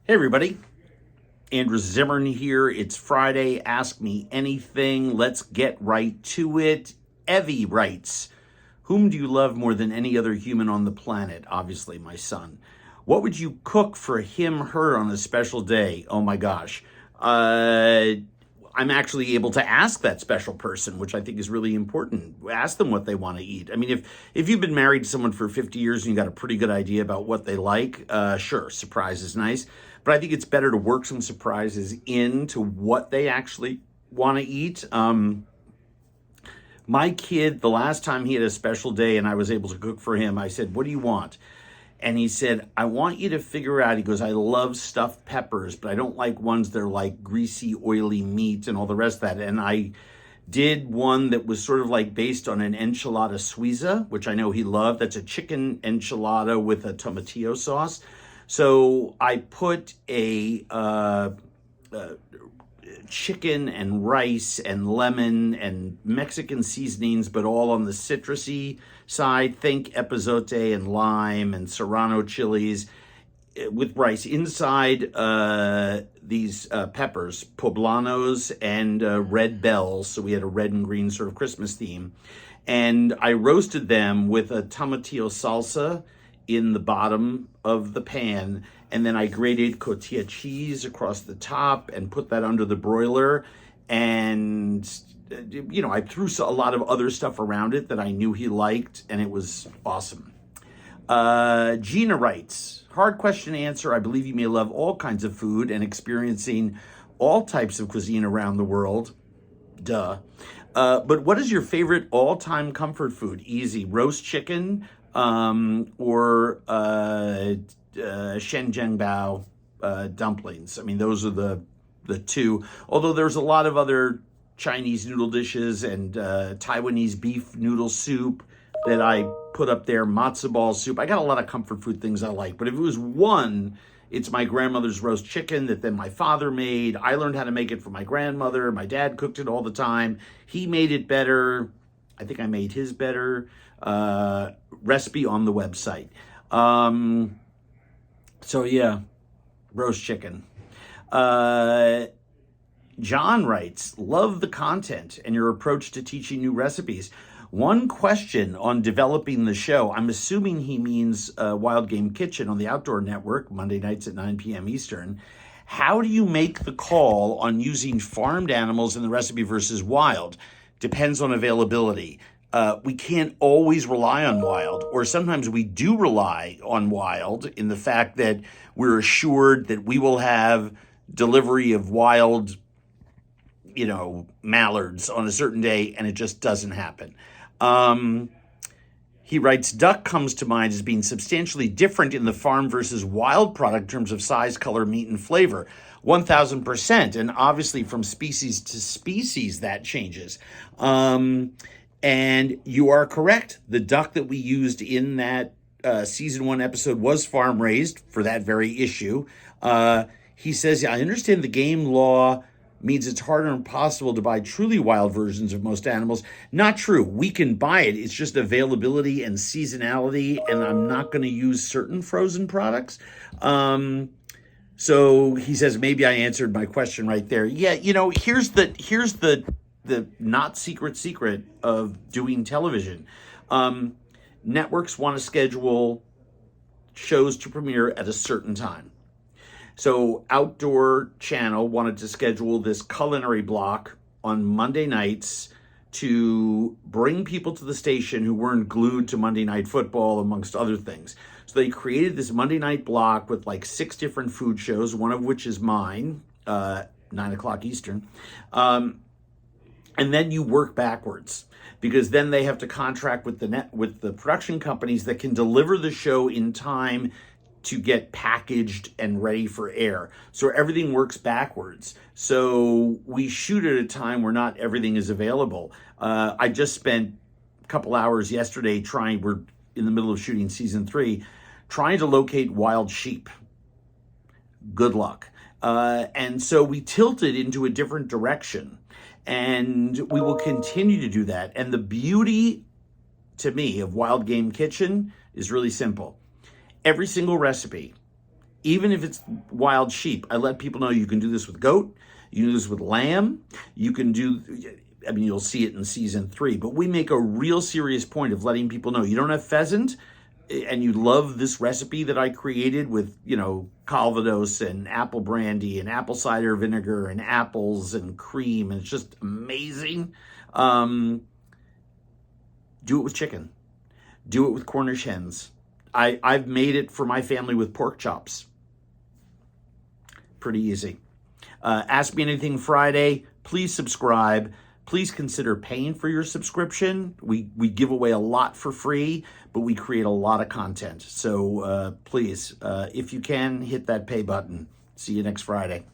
Hey everybody, Andrew Zimmern here. It's Friday. Ask me anything. Let's get right to it. Evie writes, whom do you love more than any other human on the planet? Obviously, my son. What would you cook for him, her on a special day? Oh my gosh. I'm actually able to ask that special person, which I think is really important. Ask them what they want to eat. I mean, if you've been married to someone for 50 years and you got a pretty good idea about what they like, sure, surprise is nice. But I think it's better to work some surprises into what they actually want to eat. My kid, the last time he had a special day and I was able to cook for him, I said, what do you want? And he said, I want you to figure out, he goes, I love stuffed peppers, but I don't like ones that are like greasy, oily meat and all the rest of that. And I did one that was sort of like based on an enchilada suiza, which I know he loved. That's a chicken enchilada with a tomatillo sauce. So I put a chicken and rice and lemon and Mexican seasonings, but all on the citrusy side. Think epazote and lime and serrano chilies with rice. Inside these peppers, poblanos and red bells. So we had a red and green sort of Christmas theme. And I roasted them with a tomatillo salsa in the bottom of the pan, and then I grated cotija cheese across the top and put that under the broiler. And I threw a lot of other stuff around it that I knew he liked, and it was awesome. Gina writes, hard question answer. I believe you may love all kinds of food and experiencing all types of cuisine around the world. Duh. But what is your favorite all-time comfort food? Easy. Roast chicken, or Shenzhenbao dumplings. I mean, those are the two. Although there's a lot of other Chinese noodle dishes and Taiwanese beef noodle soup that I put up there, matzo ball soup. I got a lot of comfort food things I like. But if it was one, it's my grandmother's roast chicken that then my father made. I learned how to make it from my grandmother. My dad cooked it all the time. He made it better. I think I made his better. Recipe on the website. So yeah, roast chicken. John writes, love the content and your approach to teaching new recipes. One question on developing the show. I'm assuming he means Wild Game Kitchen on the Outdoor Network, Monday nights at 9 p.m. Eastern. How do you make the call on using farmed animals in the recipe versus wild? Depends on availability. We can't always rely on wild, or sometimes we do rely on wild in the fact that we're assured that we will have delivery of wild, mallards on a certain day, and it just doesn't happen. He writes, duck comes to mind as being substantially different in the farm versus wild product in terms of size, color, meat, and flavor. 1,000%. And obviously from species to species, that changes. And you are correct. The duck that we used in that season 1 episode was farm raised for that very issue. He says, I understand the game law means it's hard or impossible to buy truly wild versions of most animals. Not true. We can buy it. It's just availability and seasonality, and I'm not going to use certain frozen products. So he says, maybe I answered my question right there. Yeah, here's the not secret of doing television. Networks want to schedule shows to premiere at a certain time. So Outdoor Channel wanted to schedule this culinary block on Monday nights to bring people to the station who weren't glued to Monday Night Football, amongst other things. So they created this Monday night block with like 6 different food shows, one of which is mine, 9 o'clock Eastern. And then you work backwards, because then they have to contract with the production companies that can deliver the show in time to get packaged and ready for air. So everything works backwards. So we shoot at a time where not everything is available. I just spent a couple hours yesterday we're in the middle of shooting season 3, trying to locate wild sheep. Good luck. And so we tilted into a different direction. And we will continue to do that. And the beauty, to me, of Wild Game Kitchen is really simple. Every single recipe even if it's wild sheep. I let people know you can do this with goat, you can do this with lamb, you can do, I mean, you'll see it in season 3, but we make a real serious point of letting people know you don't have pheasant and you love this recipe that I created with, Calvados and apple brandy and apple cider vinegar and apples and cream, and it's just amazing. Do it with chicken. Do it with Cornish hens. I've made it for my family with pork chops. Pretty easy. Ask Me Anything Friday. Please subscribe. Please consider paying for your subscription. We give away a lot for free, but we create a lot of content. So please, if you can, hit that pay button. See you next Friday.